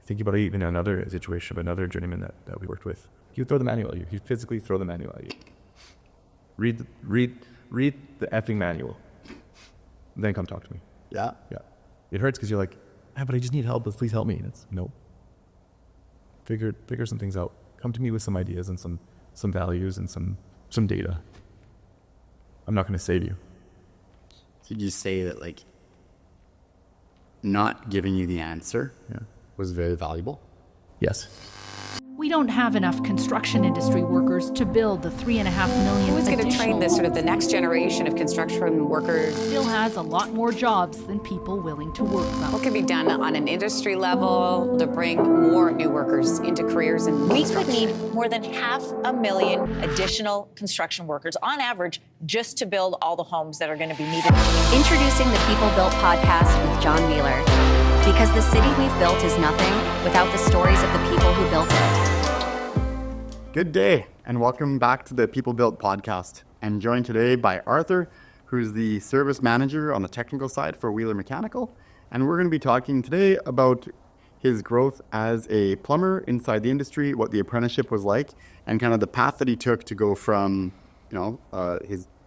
Thinking about even another situation of another journeyman that we worked with. He would throw the manual at you. He'd physically throw the manual at you. Read the effing manual. Then come talk to me. Yeah. Yeah. It hurts because you're like, but I just need help. Please help me. And it's no. Figure some things out. Come to me with some ideas and some values and some data. I'm not going to save you. So you say that like not giving you the answer was very valuable? Yes. We don't have enough construction industry workers to build the 3.5 million. Who's going to train this sort of the next generation of construction workers? Still has a lot more jobs than people willing to work them. What can be done on an industry level to bring more new workers into careers in We construction? could need more than 500,000 additional construction workers on average just to build all the homes that are going to be needed. Introducing the PeopleBuilt Podcast with John Wiehler. Because the city we've built is nothing without the stories of the people who built it. Good day, and welcome back to the PeopleBuilt Podcast. I'm joined today by Arthur, who's the service manager on the technical side for Wiehler Mechanical. And we're going to be talking today about his growth as a plumber inside the industry, what the apprenticeship was like, and kind of the path that he took to go from,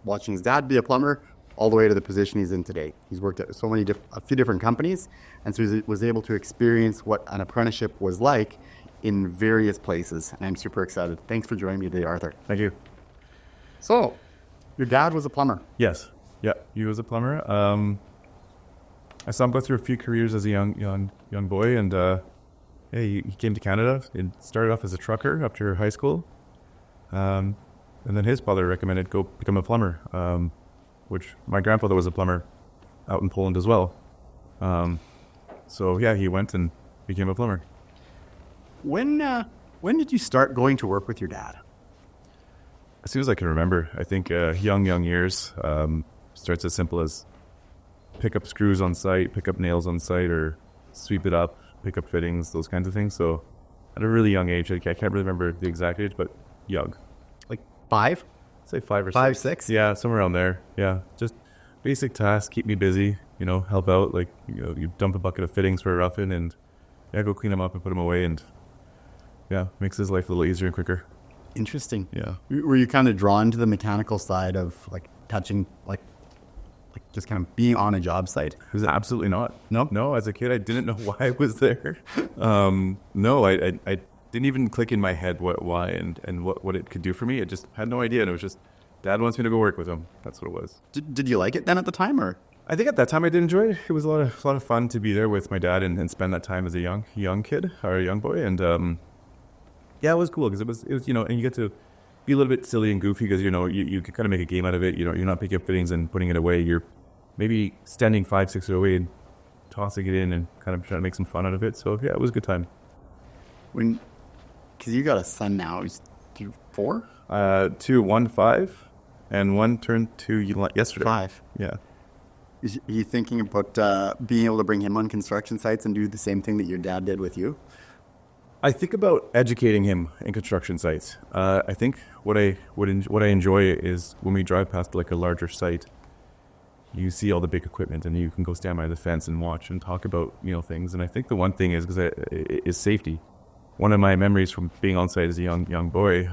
watching his dad be a plumber all the way to the position he's in today. He's worked at a few different companies, and so he was able to experience what an apprenticeship was like in various places, and I'm super excited. Thanks for joining me today, Arthur. Thank you. So, your dad was a plumber. Yes. Yeah, he was a plumber. I saw him go through a few careers as a young boy, and he came to Canada. He started off as a trucker after high school, and then his father recommended go become a plumber, which my grandfather was a plumber out in Poland as well. So yeah, he went and became a plumber. When did you start going to work with your dad? As soon as I can remember. I think young years. Starts as simple as pick up screws on site, pick up nails on site, or sweep it up, pick up fittings, those kinds of things. So at a really young age, I can't really remember the exact age, but young. Like 5? I'd say 5 or 6. 5, 6? Yeah, somewhere around there. Yeah, just basic tasks, keep me busy, help out. Like, you dump a bucket of fittings for a rough-in and go clean them up and put them away, and makes his life a little easier and quicker. Interesting. Yeah. Were you kind of drawn to the mechanical side of like touching, like just kind of being on a job site? It was absolutely not. No. As a kid, I didn't know why I was there. No, I didn't even click in my head why and what it could do for me. I just had no idea, and it was just Dad wants me to go work with him. That's what it was. Did you like it then at the time, or? I think at that time I did enjoy it. It was a lot of fun to be there with my dad and spend that time as a young kid or a young boy, and it was cool because it was and you get to be a little bit silly and goofy because you can kind of make a game out of it. You're not picking up fittings and putting it away. You're maybe standing 5-6 feet away and tossing it in and kind of trying to make some fun out of it. So yeah, it was a good time. Because you got a son now, he's 4? 2, 1, 5, and 1 turned 2 yesterday. 5. Yeah. Is he thinking about being able to bring him on construction sites and do the same thing that your dad did with you? I think about educating him in construction sites. I think what I enjoy is when we drive past like a larger site, you see all the big equipment and you can go stand by the fence and watch and talk about things. And I think the one thing is safety. One of my memories from being on site as a young boy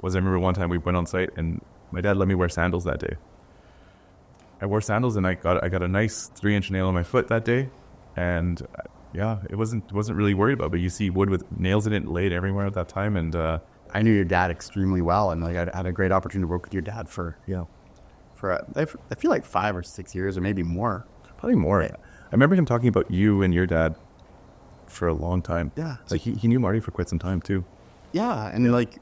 was I remember one time we went on site and my dad let me wear sandals that day. I wore sandals and I got a nice 3-inch nail on my foot that day, and it wasn't really worried about it, but you see wood with nails in it laid everywhere at that time, and I knew your dad extremely well, and I had a great opportunity to work with your dad for I feel like 5 or 6 years or maybe more. Probably more. Yeah. I remember him talking about you and your dad for a long time. Yeah. Like he knew Marty for quite some time too. Yeah, and like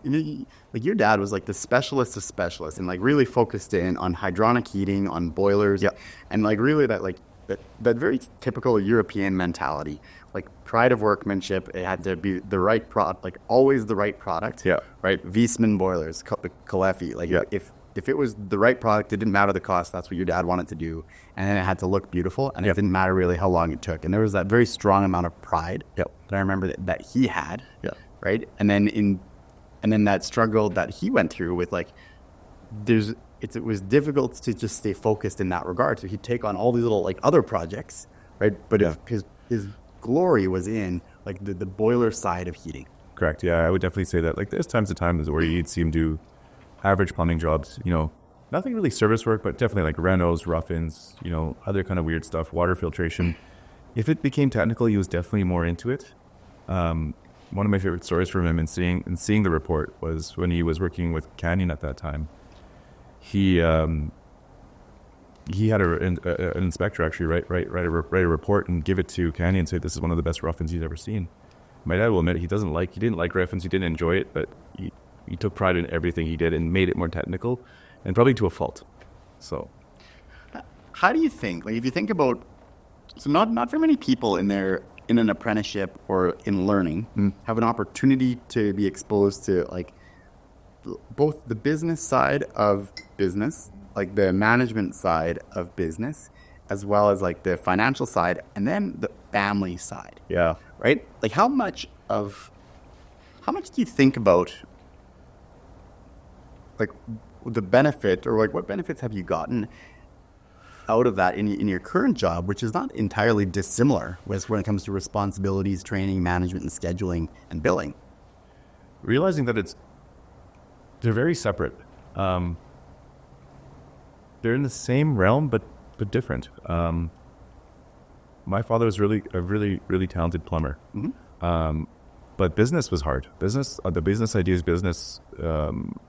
your dad was like the specialist of specialists and like really focused in on hydronic heating, on boilers, and like really that very typical European mentality, like pride of workmanship. It had to be the right product, like always the right product. Yeah. Right. Wiesmann boilers, Kalefi. Like if it was the right product, it didn't matter the cost. That's what your dad wanted to do, and then it had to look beautiful, and it didn't matter really how long it took. And there was that very strong amount of pride that I remember that he had. Yeah. Right. And then that struggle that he went through with like, it was difficult to just stay focused in that regard. So he'd take on all these little like other projects, right? But if his glory was in like the boiler side of heating. Correct. Yeah, I would definitely say that. Like, there's times where you'd see him do average plumbing jobs. Nothing really service work, but definitely like renos, rough-ins, other kind of weird stuff, water filtration. If it became technical, he was definitely more into it. One of my favorite stories from him and seeing the report was when he was working with Canyon at that time. He had an inspector actually write a report and give it to Canyon and say this is one of the best rough-ins he's ever seen. My dad will admit he didn't like rough-ins, he didn't enjoy it, but he took pride in everything he did and made it more technical, and probably to a fault. So, how do you think? Like, if you think about, so not very many people in an apprenticeship or in learning have an opportunity to be exposed to like both the business side of business, like the management side of business, as well as like the financial side, and then the family side. yeah. Right? Like how much do you think about like the benefit, or like what benefits have you gotten out of that in your current job, which is not entirely dissimilar when it comes to responsibilities, training, management, and scheduling and billing? Realizing that they're very separate. They're in the same realm, but different. My father was really talented plumber. But business was hard. The business ideas, business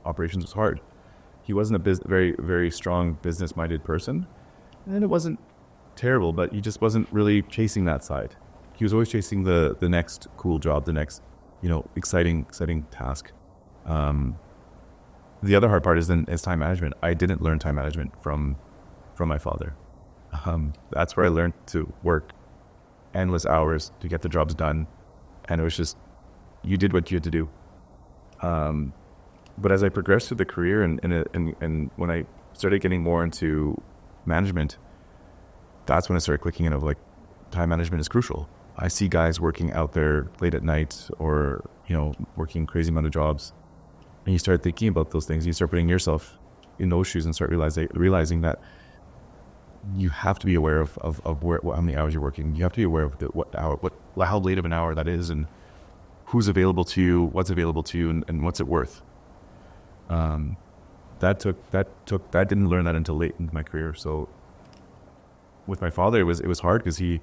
operations was hard. He wasn't a very, very strong business-minded person. And it wasn't terrible, but he just wasn't really chasing that side. He was always chasing the next cool job, the next, exciting task. The other hard part is time management. I didn't learn time management from my father. That's where I learned to work endless hours to get the jobs done, and it was just you did what you had to do. But as I progressed through the career and when I started getting more into management, that's when I started clicking in of like time management is crucial. I see guys working out there late at night or working crazy amount of jobs, and you start thinking about those things. You start putting yourself in those shoes and start realizing that you have to be aware of how many hours you're working. You have to be aware of how late of an hour that is, and who's available to you, what's available to you, and what's it worth. I didn't learn that until late in my career. So with my father, it was hard because we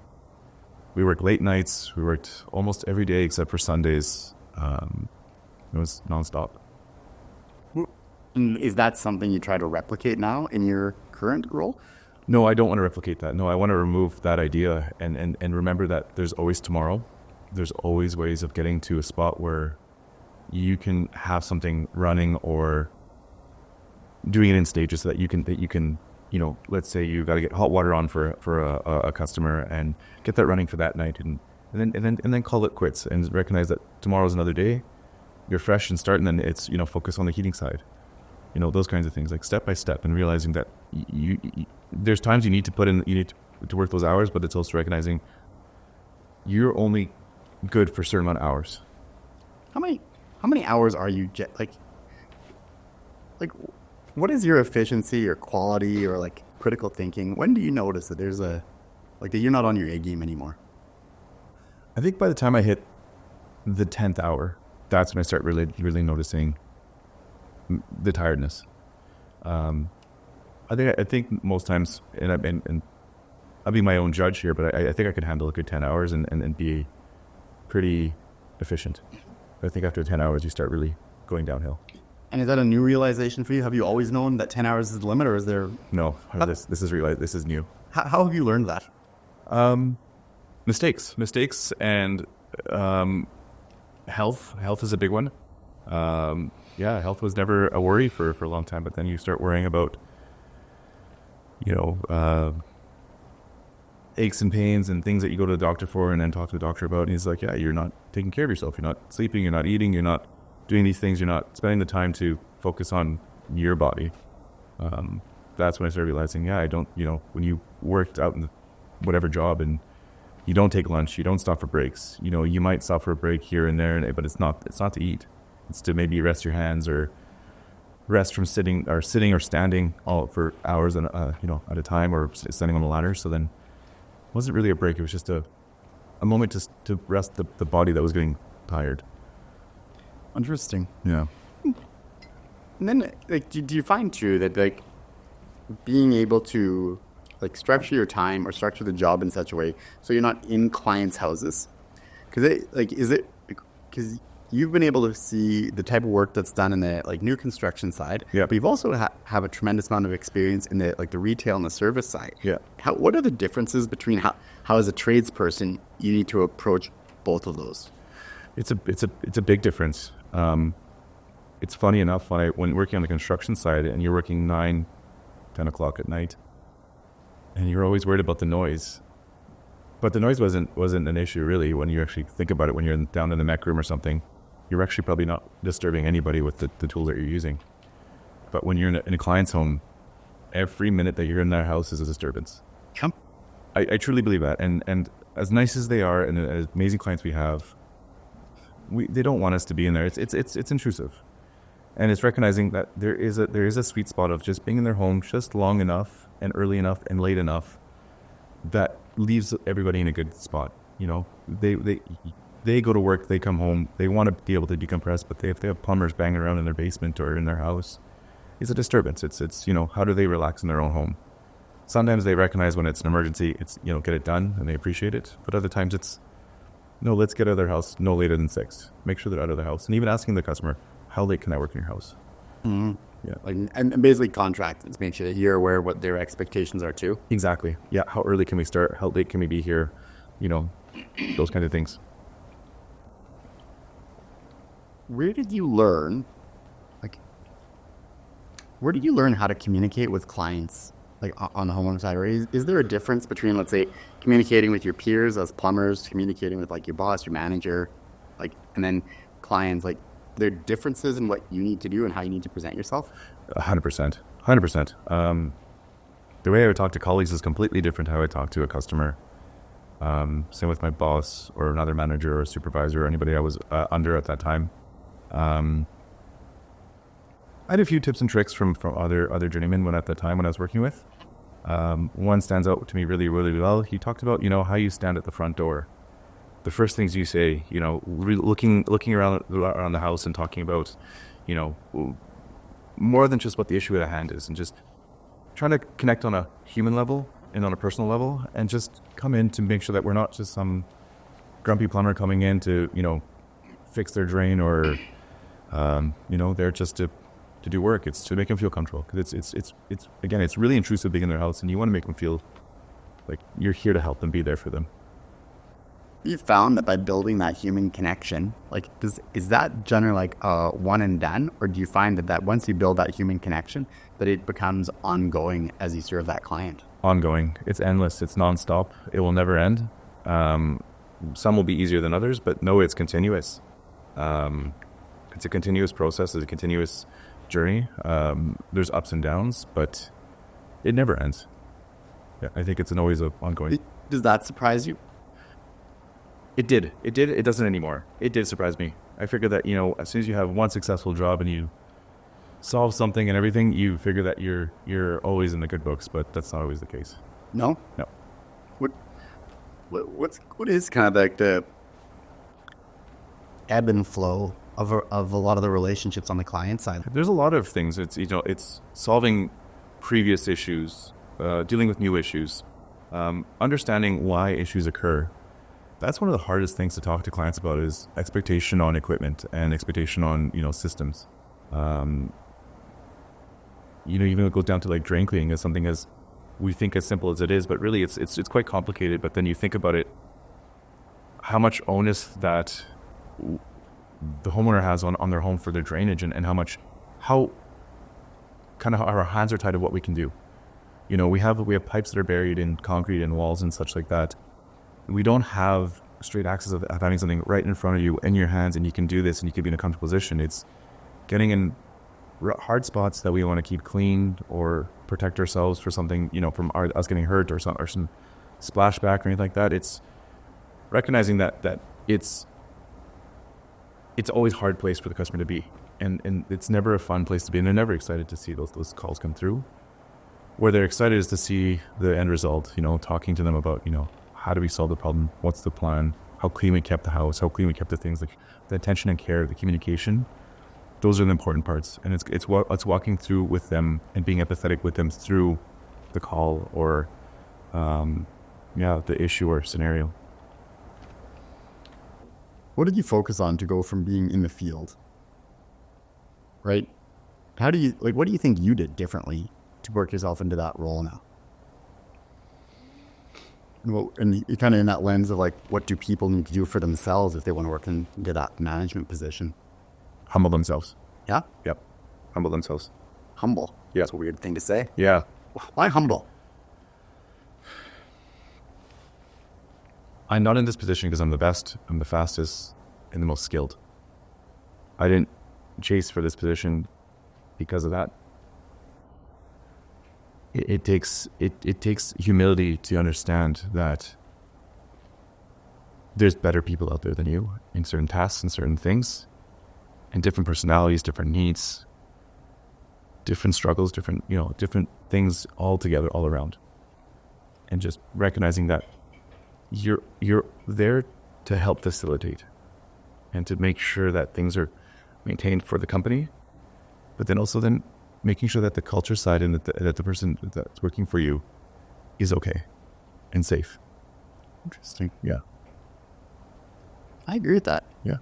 worked late nights. We worked almost every day except for Sundays. It was nonstop. Is that something you try to replicate now in your current role? No, I don't want to replicate that. No, I want to remove that idea and remember that there's always tomorrow. There's always ways of getting to a spot where you can have something running or doing it in stages so that you can, let's say you got to get hot water on for a customer and get that running for that night and then call it quits and recognize that tomorrow's another day. You're fresh and start, and then it's, focus on the heating side. Those kinds of things, like step by step, and realizing that you there's times you need to work those hours, but it's also recognizing you're only good for a certain amount of hours. How many hours are you like what is your efficiency or quality or like critical thinking? When do you notice that that you're not on your A game anymore? I think by the time I hit the 10th hour, that's when I start really noticing the tiredness. I think most times, and I'll be my own judge here, but I think I could handle a good 10 hours and be pretty efficient. But I think after 10 hours, you start really going downhill. And is that a new realization for you? Have you always known that 10 hours is the limit, or is there... No, this is new. How have you learned that? Mistakes and health. Health is a big one. Health was never a worry for a long time, but then you start worrying about, aches and pains and things that you go to the doctor for and then talk to the doctor about. And he's like, yeah, you're not taking care of yourself. You're not sleeping, you're not eating, you're not doing these things, you're not spending the time to focus on your body. That's when I started realizing, when you worked out in whatever job and you don't take lunch, you don't stop for breaks, you might stop for a break here and there, but it's not to eat. It's to maybe rest your hands or rest from sitting or standing all for hours and at a time, or standing on the ladder. So then it wasn't really a break. It was just a a moment to rest the body that was getting tired. Interesting. Yeah. And then, like, do you find too that like being able to like structure your time or structure the job in such a way so you're not in clients' houses, because you've been able to see the type of work that's done in the like new construction side. Yeah. But you've also have a tremendous amount of experience in the like the retail and the service side. Yeah. What are the differences between how as a tradesperson you need to approach both of those? It's a big difference. It's funny enough when working on the construction side and you're working 9, 10 o'clock at night, and you're always worried about the noise. But the noise wasn't an issue really when you actually think about it. When you're down in the mech room or something, you're actually probably not disturbing anybody with the tool that you're using. But when you're in a client's home, every minute that you're in their house is a disturbance. Yep. I truly believe that. And as nice as they are and as amazing clients we have, they don't want us to be in there. It's intrusive. And it's recognizing that there is a sweet spot of just being in their home just long enough and early enough and late enough that leaves everybody in a good spot. You know, they go to work, they come home, they want to be able to decompress, but if they have plumbers banging around in their basement or in their house, it's a disturbance. It's you know, how do they relax in their own home? Sometimes they recognize when it's an emergency, it's, you know, get it done and they appreciate it. But other times it's, no, let's get out of their house no later than 6. Make sure they're out of the house. And even asking the customer, how late can I work in your house? Mm-hmm. Yeah. Like, and basically contract. Let's make sure that you're aware of what their expectations are too. Exactly. Yeah. How early can we start? How late can we be here? You know, those kind of things. Where did you learn how to communicate with clients, like on the homeowner side? Or is there a difference between, let's say, communicating with your peers as plumbers, communicating with like your boss, your manager, like, and then clients, like, there are differences in what you need to do and how you need to present yourself? 100%. 100%. The way I would talk to colleagues is completely different how I talk to a customer. Same with my boss or another manager or supervisor or anybody I was under at that time. I had a few tips and tricks from other journeymen at the time when I was working with. One stands out to me really, really well. He talked about, you know, how you stand at the front door. The first things you say, you know, looking around the house and talking about, you know, more than just what the issue at hand is, and just trying to connect on a human level and on a personal level, and just come in to make sure that we're not just some grumpy plumber coming in to, you know, fix their drain or, you know, they're just to do work. It's to make them feel comfortable, because it's again, it's really intrusive being in their house, and you want to make them feel like you're here to help them, be there for them. You found that by building that human connection, like, is that generally like one and done, or do you find that once you build that human connection, that it becomes ongoing as you serve that client? Ongoing. It's endless. It's nonstop. It will never end. Some will be easier than others, but no, it's continuous. It's a continuous process. It's a continuous journey. There's ups and downs, but it never ends. Yeah, I think it's always ongoing. Does that surprise you? It did. It doesn't anymore. It did surprise me. I figured that, you know, as soon as you have one successful job and you solve something and everything, you figure that you're always in the good books, but that's not always the case. No? No. What is kind of like the ebb and flow of a lot of the relationships on the client side? There's a lot of things. It's, you know, it's solving previous issues, dealing with new issues, understanding why issues occur. That's one of the hardest things to talk to clients about, is expectation on equipment and expectation on, you know, systems. You know, even it goes down to like drain cleaning as something as we think as simple as it is, but really it's quite complicated. But then you think about it, how much onus that the homeowner has on their home for their drainage, and how kind of our hands are tied to what we can do. You know, we have pipes that are buried in concrete and walls and such like that. We don't have straight access of having something right in front of you in your hands, and you can do this and you can be in a comfortable position. It's getting in hard spots that we want to keep clean or protect ourselves for something, you know, from us getting hurt or some splashback or anything like that. It's recognizing that it's always a hard place for the customer to be, and it's never a fun place to be, and they're never excited to see those calls come through. Where they're excited is to see the end result, you know, talking to them about, you know, how do we solve the problem? What's the plan? How clean we kept the house? How clean we kept the things, like the attention and care, the communication. Those are the important parts. And it's walking through with them and being empathetic with them through the call or, the issue or scenario. What did you focus on to go from being in the field? Right? What do you think you did differently to work yourself into that role now? And you're kind of in that lens of like, what do people need to do for themselves if they want to work into that management position? Humble themselves. Yeah? Yep. Humble themselves. Humble. Yeah. That's a weird thing to say. Yeah. Why humble? I'm not in this position because I'm the best, I'm the fastest, and the most skilled. I didn't chase for this position because of that. It takes humility to understand that there's better people out there than you in certain tasks and certain things, and different personalities, different needs, different struggles, different things all together, all around. And just recognizing that you're there to help facilitate and to make sure that things are maintained for the company, but then also making sure that the culture side and that the person that's working for you is okay and safe. Interesting. Yeah. I agree with that. Yeah.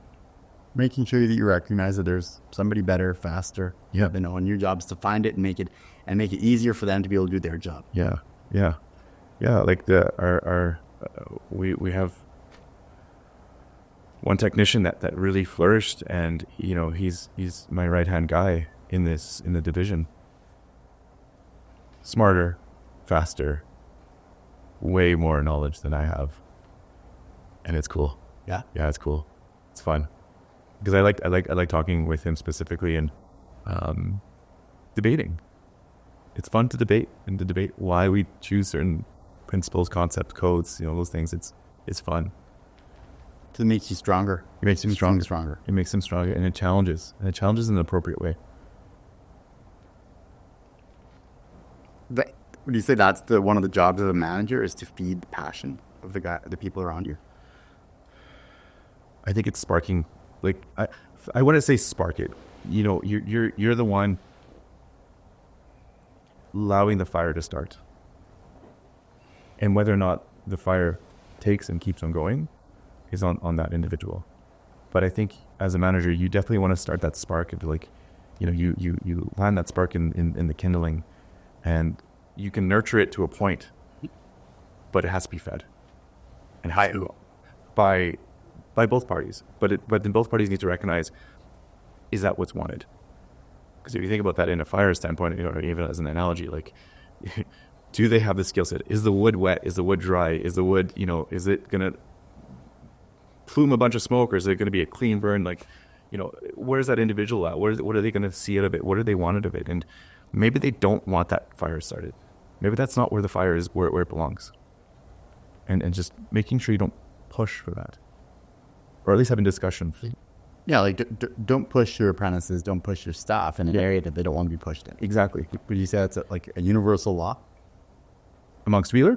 Making sure that you recognize that there's somebody better, faster. Yeah. And your job is to find it and make it easier for them to be able to do their job. Yeah. Yeah. Yeah. Like we have one technician that really flourished, and he's my right-hand guy in the division. Smarter, faster, way more knowledge than I have. And it's cool. Yeah. Yeah, it's cool. It's fun. Because I like talking with him specifically and debating. It's fun to debate and to debate why we choose certain principles, concepts, codes, those things. It's fun. It makes you stronger. It makes him stronger. Stronger. It makes him stronger, and it challenges. And it challenges in an appropriate way. Would you say that's one of the jobs of a manager, is to feed the passion of the people around you? I think it's sparking. Like I want to say spark it. You're the one allowing the fire to start, and whether or not the fire takes and keeps on going is on that individual. But I think as a manager, you definitely want to start that spark of you land that spark in the kindling, and you can nurture it to a point, but it has to be fed. And how? By both parties. But then both parties need to recognize, is that what's wanted? Because if you think about that in a fire standpoint, or even as an analogy, like, do they have the skill set? Is the wood wet? Is the wood dry? Is the wood, is it going to plume a bunch of smoke, or is it going to be a clean burn? Like, where's that individual at? What are they going to see out of it? What do they want out of it? And maybe they don't want that fire started. Maybe that's not where the fire is, where it belongs. And just making sure you don't push for that. Or at least having discussion. Yeah, like don't push your apprentices, don't push your staff in an area that they don't want to be pushed in. Exactly. Would you say that's like a universal law? Amongst Wiehler?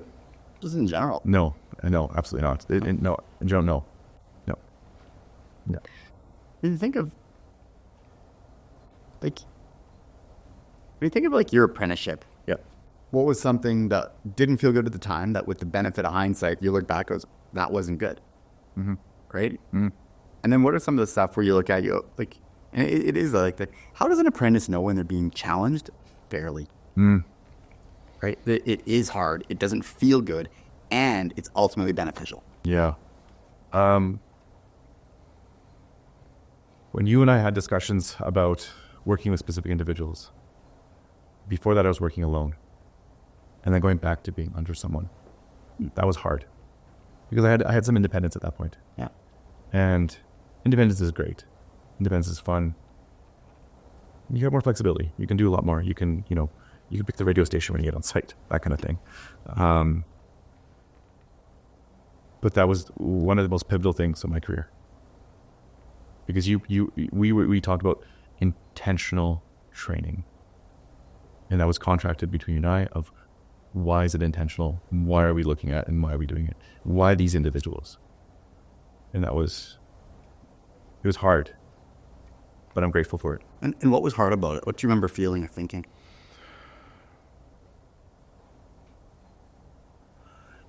Just in general? No, absolutely not. No, in general, no. When you think of your apprenticeship, Yeah. what was something that didn't feel good at the time that with the benefit of hindsight, you look back and goes, that wasn't good? Mm-hmm. Right? Mm-hmm. And then what are some of the stuff where you look at, and it is like how does an apprentice know when they're being challenged fairly? Right? It is hard. It doesn't feel good. And it's ultimately beneficial. Yeah. When you and I had discussions about working with specific individuals, before that I was working alone. And then going back to being under someone. That was hard. Because I had some independence at that point. Yeah. And independence is great. Independence is fun. You have more flexibility. You can do a lot more. You can pick the radio station when you get on site, that kind of thing. But that was one of the most pivotal things of my career. Because we talked about intentional training. And that was contracted between you and I of Why is it intentional? Why are we looking at and why are we doing it? Why these individuals? And it was hard, but I'm grateful for it. And what was hard about it? What do you remember feeling or thinking?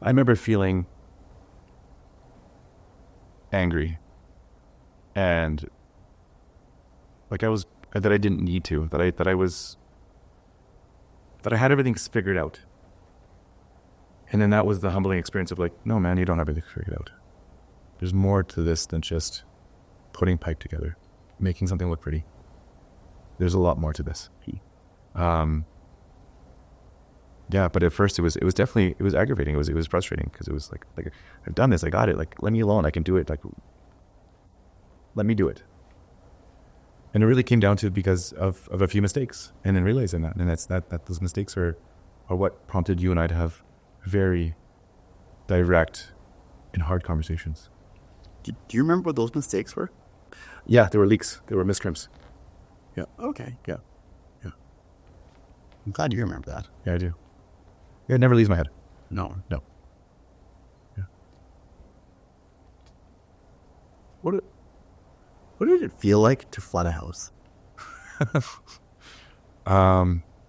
I remember feeling angry and like that I didn't need to, that I had everything figured out. And then that was the humbling experience of like, no, man, you don't have everything figured out. There's more to this than just putting pipe together, making something look pretty. There's a lot more to this. Yeah, but at first it was aggravating. It was frustrating because it was like I've done this, I got it. Like, let me alone, I can do it. Like, let me do it. And it really came down to because of a few mistakes, and then realizing that, and that's that those mistakes are what prompted you and I to have very direct and hard conversations. Do you remember what those mistakes were? Yeah, there were leaks, there were miscrimps. Yeah. Okay. Yeah. I'm glad you remember that. Yeah, I do. Yeah, it never leaves my head. No. Yeah. What did it feel like to flood a house?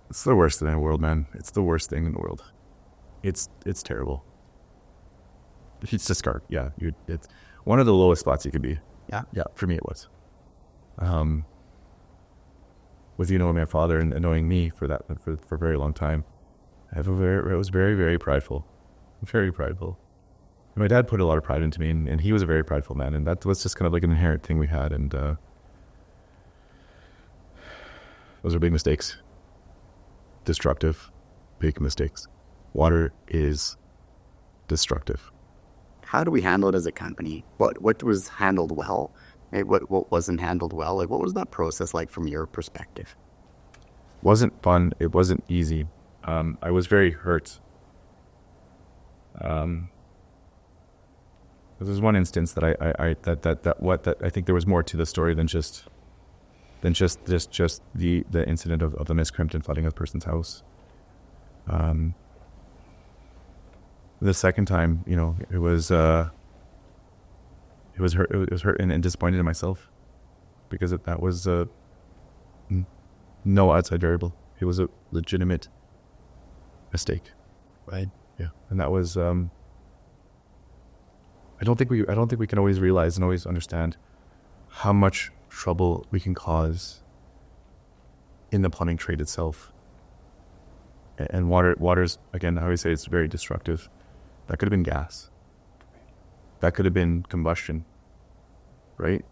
It's the worst thing in the world, man. It's the worst thing in the world. It's terrible. It's just it's one of the lowest spots you could be. Yeah. Yeah, for me it was. With you knowing my father and knowing me for a very long time, I was very, very prideful. Very prideful. And my dad put a lot of pride into me, and he was a very prideful man, and that was just kind of like an inherent thing we had, and those are big mistakes. Destructive, big mistakes. Water is destructive. How do we handle it as a company? What was handled well? Maybe what wasn't handled well? Like, what was that process like from your perspective? Wasn't fun. It wasn't easy. I was very hurt. There's one instance that I think there was more to the story than just the incident of the miscrimp and flooding of a person's house. The second time, it was hurt and disappointed in myself because that was no outside variable. It was a legitimate mistake. Right. Yeah, and that was. I don't think we can always realize and always understand how much trouble we can cause in the plumbing trade itself. And water's, again, I always say it's very destructive. That could have been gas. That could have been combustion, right?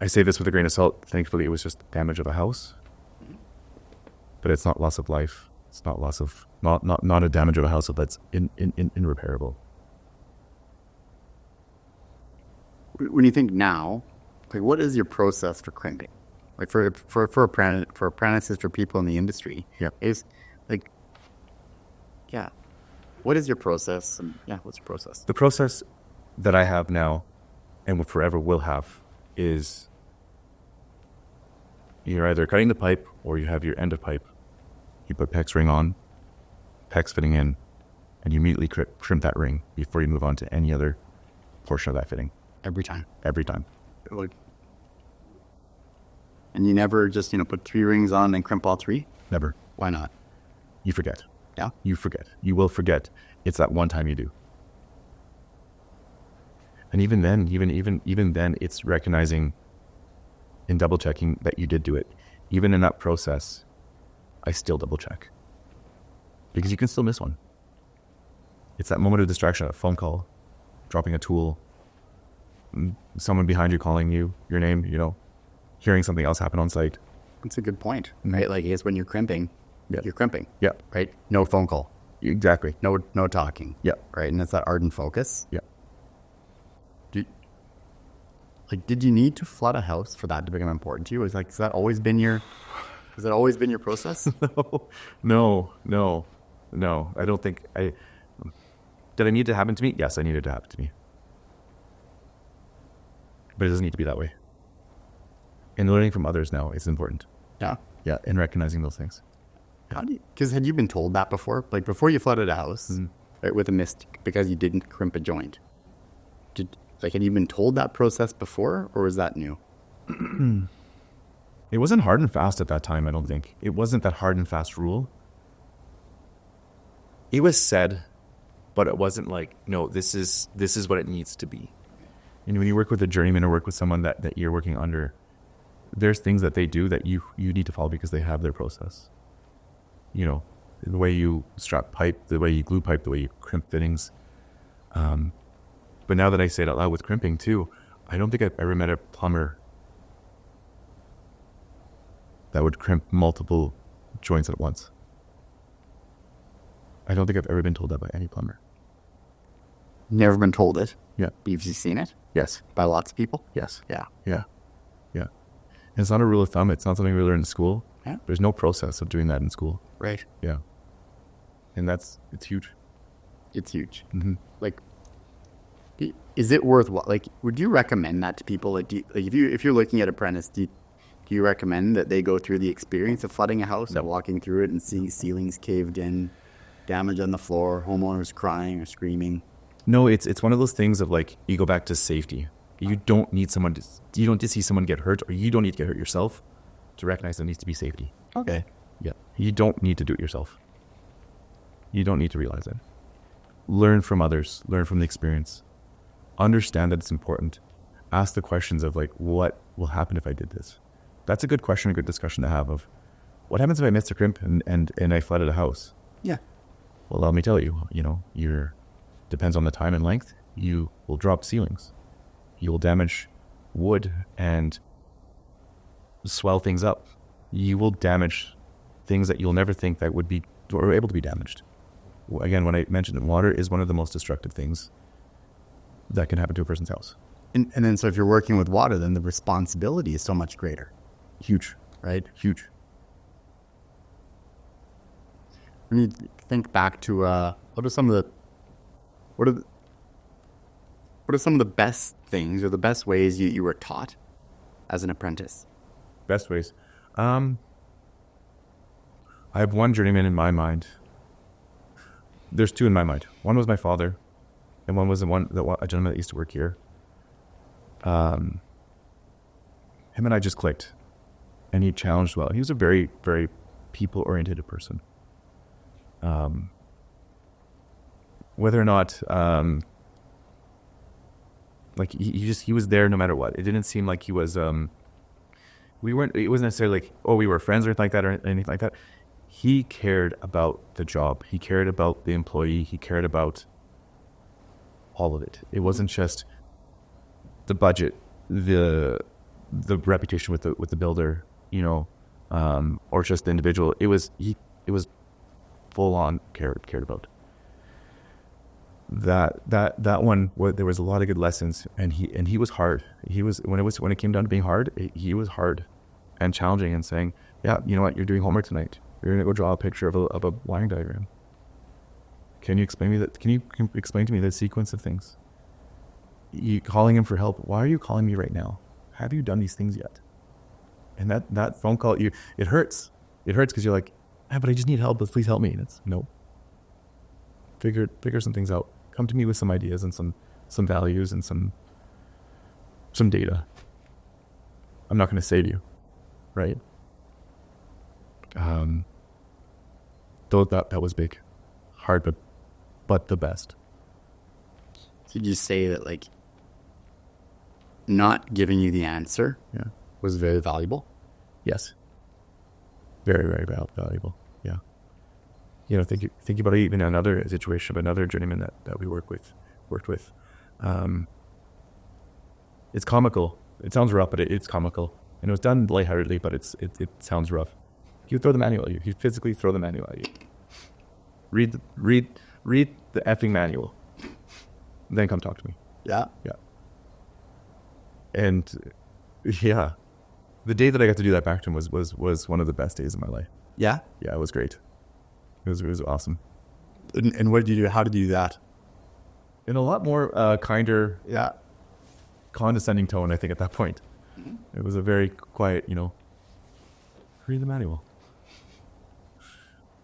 I say this with a grain of salt. Thankfully, it was just damage of a house, but it's not loss of life. It's not loss of not a damage of a house that's irreparable. When you think now, like, what is your process for crimping? Like for apprentices, for people in the industry, is like, what is your process? And what's your process? The process that I have now, and forever will have, is you're either cutting the pipe or you have your end of pipe. You put PEX ring on, PEX fitting in, and you immediately crimp that ring before you move on to any other portion of that fitting. Every time. Like, and you never just put 3 rings on and crimp all 3? Never. Why not? You forget. Yeah. You forget. You will forget. It's that one time you do. And even then, it's recognizing and double checking that you did do it. Even in that process, I still double check because you can still miss one. It's that moment of distraction, a phone call, dropping a tool, someone behind you calling you, your name, hearing something else happen on site. That's a good point, right? Like, it's when you're crimping, you're crimping. Yeah. Right? No phone call. Exactly. No talking. Yeah. Right? And it's that ardent focus. Yeah. Did you need to flood a house for that to become important to you? Has that always been your process? No. I don't think did I need it to happen to me? Yes, I needed it to happen to me. But it doesn't need to be that way. And learning from others now is important. Yeah. Yeah, and recognizing those things. Because had you been told that before? Like before you flooded a house right, with a mist because you didn't crimp a joint? Had you been told that process before, or was that new? It wasn't hard and fast at that time, I don't think. It wasn't that hard and fast rule. It was said, but it wasn't like, no, this is what it needs to be. And when you work with a journeyman or work with someone that you're working under, there's things that they do that you need to follow because they have their process. You know, the way you strap pipe, the way you glue pipe, the way you crimp fittings. But now that I say it out loud with crimping too, I don't think I've ever met a plumber that would crimp multiple joints at once. I don't think I've ever been told that by any plumber. Never been told it? Yeah. But you've seen it? Yes. By lots of people? Yes. Yeah. Yeah. Yeah. And it's not a rule of thumb. It's not something we learn in school. Yeah. There's no process of doing that in school. Right. Yeah. And it's huge. It's huge. Mm-hmm. Like, is it worthwhile? Like, would you recommend that to people? Like, if you're looking at Apprentice, do you recommend that they go through the experience of flooding a house and walking through it and seeing ceilings caved in, damage on the floor, homeowners crying or screaming? No, it's one of those things of like, you go back to safety. You don't need you don't see someone get hurt, or you don't need to get hurt yourself to recognize there needs to be safety. Okay. Yeah. You don't need to do it yourself. You don't need to realize it. Learn from others. Learn from the experience. Understand that it's important. Ask the questions of like, what will happen if I did this? That's a good question, a good discussion to have of what happens if I missed a crimp and I flooded a house? Yeah. Well, let me tell you, depends on the time and length, you will drop ceilings. You will damage wood and swell things up. You will damage things that you'll never think that would be or able to be damaged. Again, when I mentioned it, water is one of the most destructive things that can happen to a person's house. And then so if you're working with water, then the responsibility is so much greater. Huge. Right? Huge. When you think back to what are some of the best things or the best ways you were taught as an apprentice? Best ways. I have one journeyman in my mind. There's two in my mind. One was my father, and one was a gentleman that used to work here. Him and I just clicked, and he challenged well. He was a very, very people-oriented person. Whether or not, he was there no matter what. It didn't seem like he was. It wasn't necessarily like, we were friends or anything like that or anything like that. He cared about the job. He cared about the employee. He cared about all of it. It wasn't just the budget, the reputation with the builder, or just the individual. It was full on cared about. That one, there was a lot of good lessons, and he was hard. He was when it came down to being hard, he was hard and challenging and saying, yeah, you know what, you're doing homework tonight. You're gonna go draw a picture of a wiring diagram. Can you explain to me the sequence of things? You calling him for help. Why are you calling me right now? Have you done these things yet? And that phone call, it hurts. It hurts because you're like, but I just need help. Please help me. And it's no. Figure some things out. Come to me with some ideas and some values and some data. I'm not going to save you, right? Though that was big, hard, but the best. So you just say that like not giving you the answer was very valuable? Yes. Very, very valuable. Yeah. Think about even another situation of another journeyman that we worked with. It's comical. It sounds rough, but it's comical. And it was done lightheartedly, but it sounds rough. He would throw the manual at you. He'd physically throw the manual at you. Read the effing manual. Then come talk to me. Yeah. Yeah. And yeah, the day that I got to do that back to him was one of the best days of my life. Yeah? Yeah, it was great. It was awesome. And what did you do? How did you do that? In a lot more kinder, Yeah. condescending tone, I think, at that point. It was a very quiet, read the manual.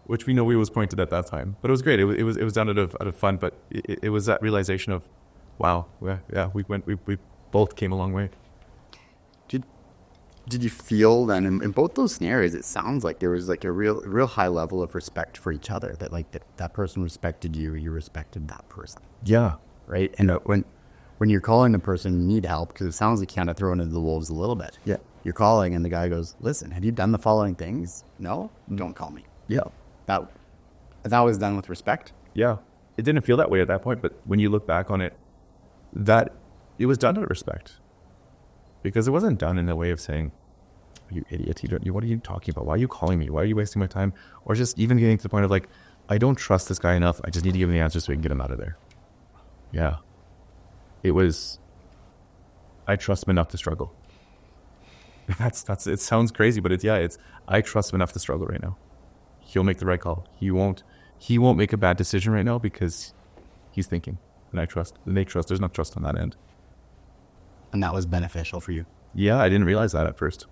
which we know we was pointed at that time. But it was great. It was done out of fun. But it was that realization of, wow, we both came a long way. Did you feel then in both those scenarios, it sounds like there was like a real high level of respect for each other, that like that person respected you, you respected that person. Yeah. Right. And when you're calling the person you need help, because it sounds like you kind of thrown into the wolves a little bit. Yeah. You're calling and the guy goes, listen, have you done the following things? No, don't call me. Yeah. That was done with respect. Yeah. It didn't feel that way at that point, but when you look back on it, that it was done out of respect. Because it wasn't done in a way of saying, you idiot, what are you talking about? Why are you calling me? Why are you wasting my time? Or just even getting to the point of like, I don't trust this guy enough. I just need to give him the answer so we can get him out of there. Yeah. It was, I trust him enough to struggle. That's it sounds crazy, but I trust him enough to struggle right now. He'll make the right call. He won't make a bad decision right now because he's thinking. And I trust, and they trust. There's not trust on that end. And that was beneficial for you. Yeah, I didn't realize that at first,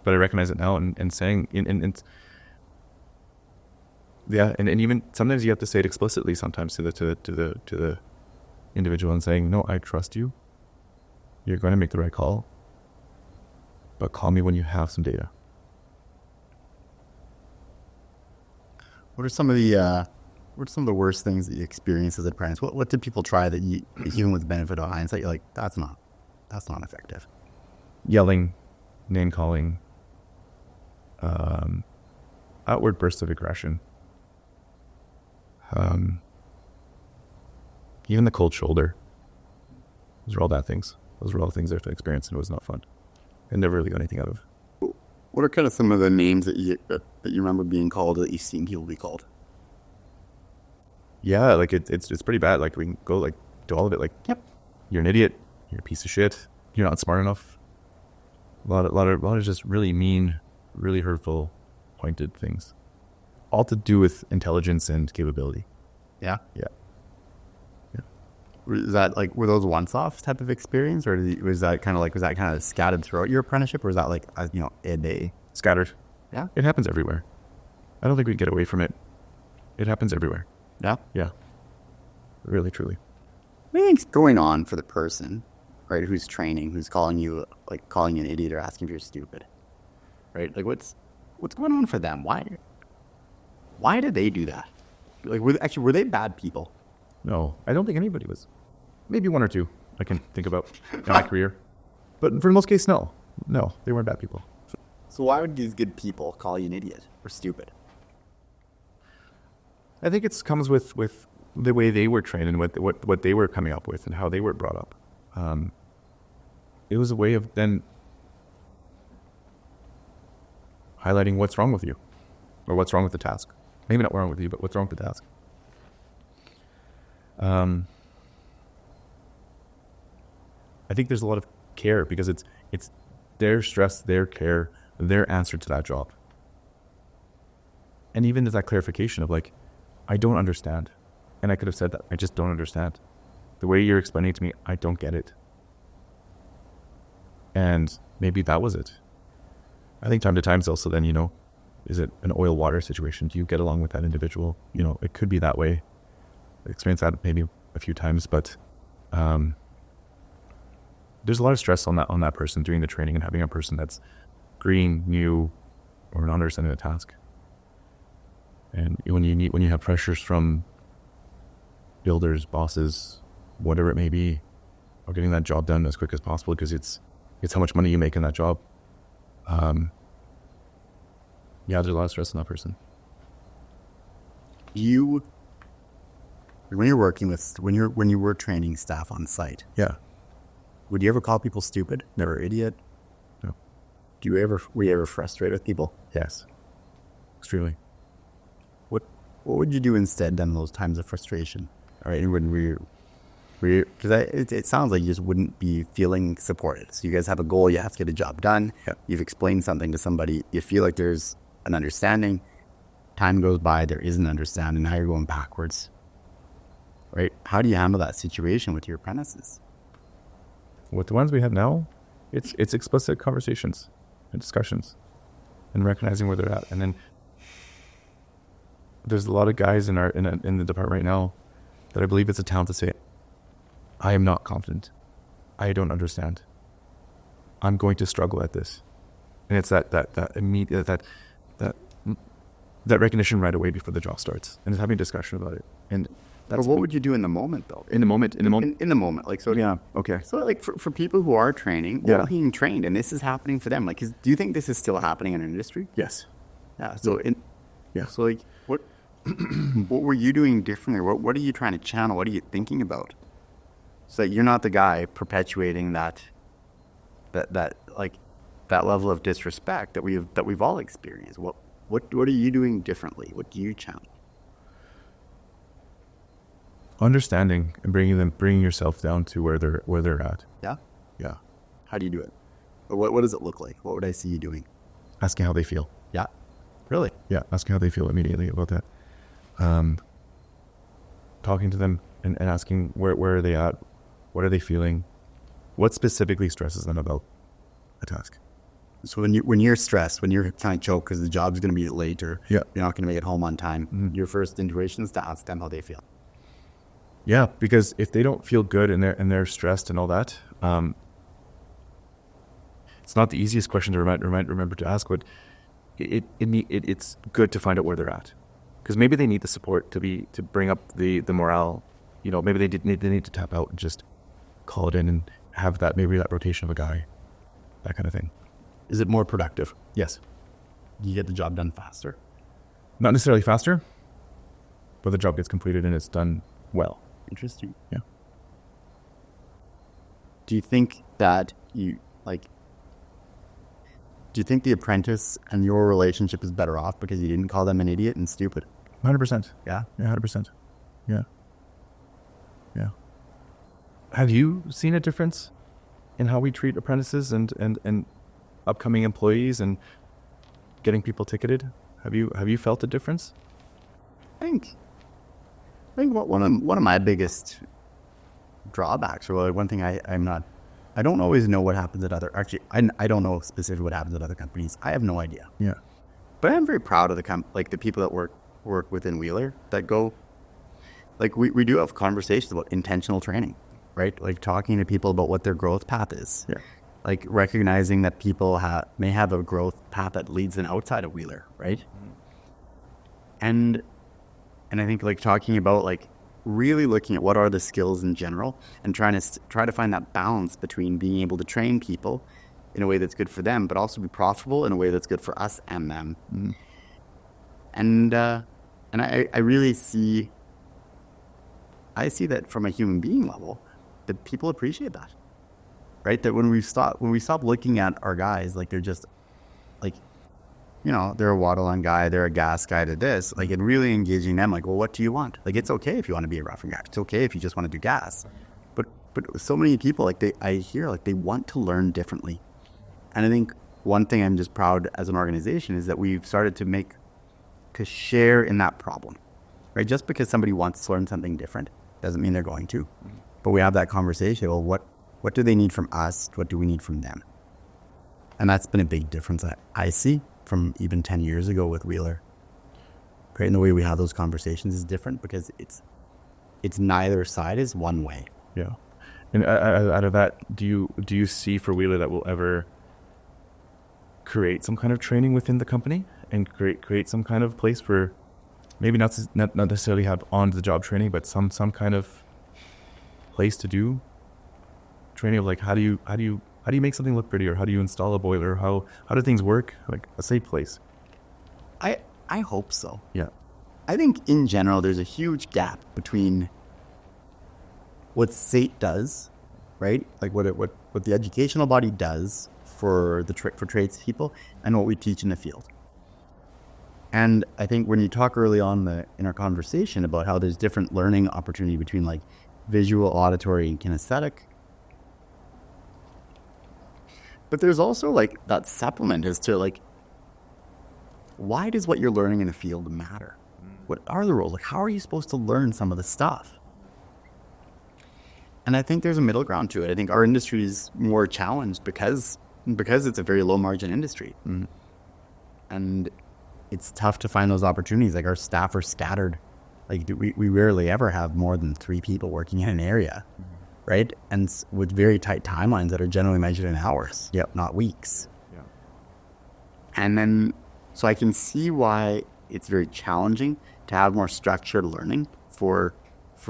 but I recognize it now. And saying, and even sometimes you have to say it explicitly. Sometimes to the individual and saying, no, I trust you. You're going to make the right call, but call me when you have some data. What are some of the worst things that you experienced as an apprentice? What did people try that you, even with the benefit of hindsight, you're like, that's not effective? Yelling, name calling, outward bursts of aggression, even the cold shoulder. Those are all bad things. Those were all things I had to experience, and it was not fun. I never really got anything out of it. What are kind of some of the names that you remember being called, that you've seen people be called? Yeah, like it's pretty bad. Like we can go like to all of it. Like, yep, you're an idiot. You're a piece of shit. You're not smart enough. A lot of just really mean, really hurtful, pointed things. All to do with intelligence and capability. Yeah. Yeah. Is that like, were those once-off type of experience, or was that kind of scattered throughout your apprenticeship, or was that like a day? Scattered. Yeah. It happens everywhere. I don't think we can get away from it. It happens everywhere. Yeah. Yeah. Really, truly. What do you think's going on for the person, right, who's training, who's calling you an idiot or asking if you're stupid, right? Like, what's going on for them? Why did they do that? Like, were they bad people? No, I don't think anybody was. Maybe one or two I can think about in my career. But for the most case, no, they weren't bad people. So why would these good people call you an idiot or stupid? I think it comes with the way they were trained and what they were coming up with and how they were brought up. It was a way of then highlighting what's wrong with you, or what's wrong with the task. Maybe not wrong with you, but what's wrong with the task. I think there's a lot of care because it's their stress, their care, their answer to that job. And even there's that clarification of like, I don't understand. And I could have said that. I just don't understand. The way you're explaining it to me, I don't get it. And maybe that was it. I think time to time is also then, is it an oil-water situation? Do you get along with that individual? It could be that way. I experienced that maybe a few times, but there's a lot of stress on that person doing the training and having a person that's green, new, or not understanding the task. And when you have pressures from builders, bosses, whatever it may be, or getting that job done as quick as possible because it's how much money you make in that job. There's a lot of stress on that person. When you were training staff on site, Yeah. would you ever call people stupid? Never idiot? No. Were you ever frustrated with people? Yes. Extremely. What would you do instead then in those times of frustration? All right, and when because it sounds like you just wouldn't be feeling supported. So you guys have a goal, you have to get a job done. Yeah. You've explained something to somebody, you feel like there's an understanding. Time goes by, there is an understanding. Now you're going backwards. Right? How do you handle that situation with your apprentices? With the ones we have now, it's explicit conversations and discussions and recognizing where they're at. And then there's a lot of guys in the department right now that I believe it's a talent to say, I am not confident. I don't understand. I'm going to struggle at this. And it's that immediate, that recognition right away before the job starts, and it's having a discussion about it. And But what would you do in the moment, though? in the moment? In the moment, like, so. Yeah. Okay. So, like, for people who are training, Yeah. or being trained, and this is happening for them, like, do you think this is still happening in our industry? Yes. Yeah. So, Yeah. So, like, what were you doing differently? What are you trying to channel? What are you thinking about? So that you're not the guy perpetuating that level of disrespect that we've all experienced. What are you doing differently? What do you channel? Understanding and bringing yourself down to where they're at. Yeah. Yeah. How do you do it? Or what does it look like? What would I see you doing? Asking how they feel. Yeah. Really? Yeah. Asking how they feel immediately about that. Talking to them and asking where are they at? What are they feeling? What specifically stresses them about a task? So when you're stressed, when you're kind of choked because the job's going to be late or Yeah. you're not going to make it home on time, your first intuition is to ask them how they feel. Yeah, because if they don't feel good and they're stressed and all that, it's not the easiest question to remember to ask, but it's good to find out where they're at, because maybe they need the support to bring up the morale. You know, maybe they need to tap out and just call it in and have that rotation of a guy, that kind of thing. Is it more productive? Yes, You get the job done faster? not necessarily faster, but the job gets completed and it's done well. Interesting. Yeah. Do you think that do you think the apprentice and your relationship is better off because you didn't call them an idiot and stupid? 100%. Yeah. Yeah, 100%. Yeah. Yeah. Have you seen a difference in how we treat apprentices and upcoming employees and getting people ticketed? Have you felt a difference? I think one of my biggest drawbacks, or one thing I don't always know what happens at I don't know specifically what happens at other companies. I have no idea. Yeah. But I'm very proud of the people that work within Wiehler that go, like, we do have conversations about intentional training, right? Like talking to people about what their growth path is. Yeah. Like recognizing that people may have a growth path that leads them outside of Wiehler, right? And I think, like, talking about, like, really looking at what are the skills in general and try to find that balance between being able to train people in a way that's good for them, but also be profitable in a way that's good for us and them. Mm-hmm. And I really see that from a human being level, that people appreciate that, right? That when we stop looking at our guys like they're just, like, you know, they're a water line guy, they're a gas guy to this, like, and really engaging them, like, well, what do you want? Like, it's okay if you want to be a roughing guy. It's okay if you just want to do gas. But so many people, like, I hear, like, they want to learn differently. And I think one thing I'm just proud as an organization is that we've started to share in that problem, right? Just because somebody wants to learn something different doesn't mean they're going to. But we have that conversation. Well, what do they need from us? What do we need from them? And that's been a big difference that I see from even 10 years ago with Wiehler. Right? And the way we have those conversations is different because it's neither side is one way. Yeah. And out of that, do you see for Wiehler that we'll ever create some kind of training within the company and create some kind of place for maybe not necessarily have on the job training, but some kind of place to do training of, like, how do you make something look pretty, or how do you install a boiler? How do things work? Like a safe place. I hope so. Yeah. I think in general there's a huge gap between what SATE does, right? Like what the educational body does for tradespeople and what we teach in the field. And I think when you talk early on in our conversation about how there's different learning opportunity between, like, visual, auditory, and kinesthetic. But there's also, like, that supplement as to, like, why does what you're learning in the field matter? What are the roles? Like, how are you supposed to learn some of the stuff? And I think there's a middle ground to it. I think our industry is more challenged because it's a very low margin industry. Mm-hmm. And it's tough to find those opportunities. Like our staff are scattered. Like we rarely ever have more than 3 people working in an area, right? And with very tight timelines that are generally measured in hours, not weeks. Yeah. And then, so I can see why it's very challenging to have more structured learning for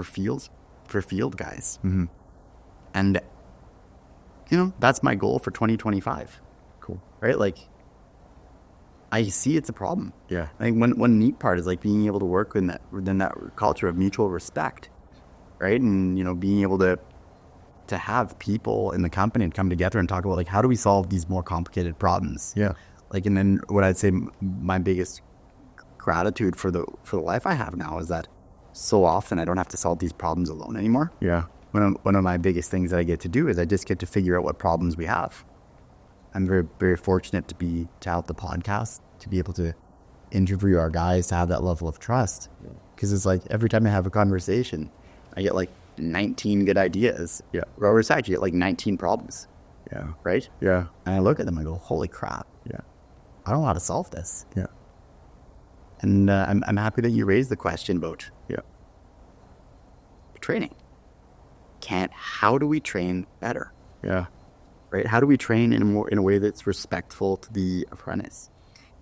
field guys. And, that's my goal for 2025. Cool. Right? Like, I see it's a problem. Yeah. I think one neat part is like being able to work within that culture of mutual respect, right? And, being able to have people in the company and come together and talk about like, how do we solve these more complicated problems? Yeah. Like, and then what I'd say my biggest gratitude for the life I have now is that so often I don't have to solve these problems alone anymore. Yeah. One of my biggest things that I get to do is I just get to figure out what problems we have. I'm very, very fortunate to have the podcast, to be able to interview our guys, to have that level of trust. Because it's like every time I have a conversation, I get like 19 good ideas. Yeah. Or it's actually like 19 problems. Yeah. Right? Yeah. And I look at them and I go, holy crap. Yeah. I don't know how to solve this. Yeah. And I'm happy that you raised the question about training. How do we train better? Yeah. Right? How do we train in a way that's respectful to the apprentice?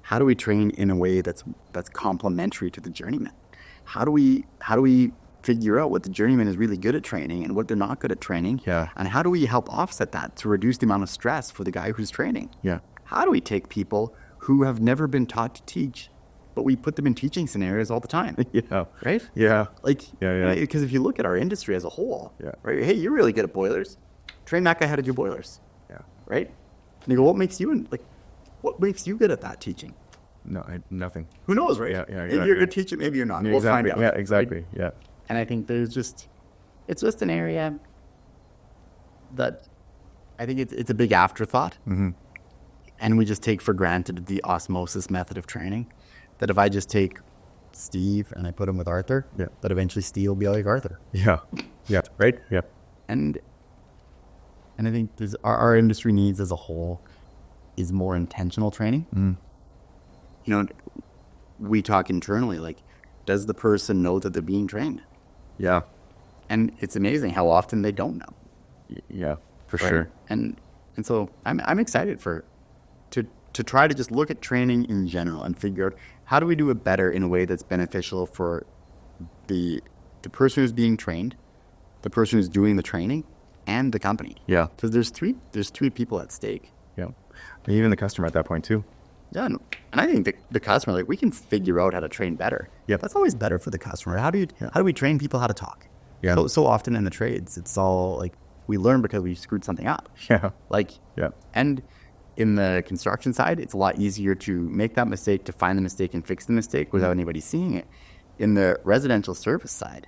How do we train in a way that's complementary to the journeyman? How do we figure out what the journeyman is really good at training and what they're not good at training? Yeah. And how do we help offset that to reduce the amount of stress for the guy who's training? Yeah. How do we take people who have never been taught to teach, but we put them in teaching scenarios all the time? Yeah. Right? Yeah. Like, Yeah. because if you look at our industry as a whole, Yeah. right? Hey, you're really good at boilers. Train that guy how to do boilers. Yeah. Right? And you go, what makes you good at that teaching? No, nothing. Who knows, right? Yeah, Maybe exactly. you're a good teacher, maybe you're not. Yeah, We'll exactly. find out. Yeah, exactly. right? Yeah. And I think it's just an area that I think it's a big afterthought. Mm-hmm. And we just take for granted the osmosis method of training. That if I just take Steve and I put him with Arthur, that eventually Steve will be like Arthur. Yeah. Yeah. Right? Yeah. And I think our industry needs as a whole is more intentional training. We talk internally, like, does the person know that they're being trained? Yeah. And it's amazing how often they don't know. Yeah. For Right? sure. And so I'm excited to try to just look at training in general and figure out how do we do it better in a way that's beneficial for the person who's being trained, the person who's doing the training, and the company. Yeah. Because there's three people at stake. Yeah. And even the customer at that point too. Yeah, and I think the customer, like, we can figure out how to train better. Yeah. That's always better for the customer. How do we train people how to talk? Yeah. So often in the trades, it's all like we learn because we screwed something up. Yeah. Like, Yeah. and in the construction side, it's a lot easier to make that mistake, to find the mistake and fix the mistake without anybody seeing it. In the residential service side,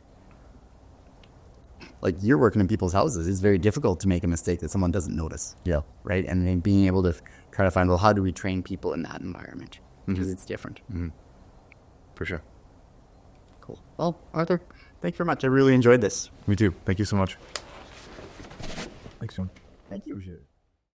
like, you're working in people's houses, it's very difficult to make a mistake that someone doesn't notice. Yeah. Right? And then being able to try to find, well, how do we train people in that environment? Because it's different. For sure. Cool. Well, Arthur, thank you very much. I really enjoyed this. Me too. Thank you so much. Thanks, John. Thank you. Appreciate it.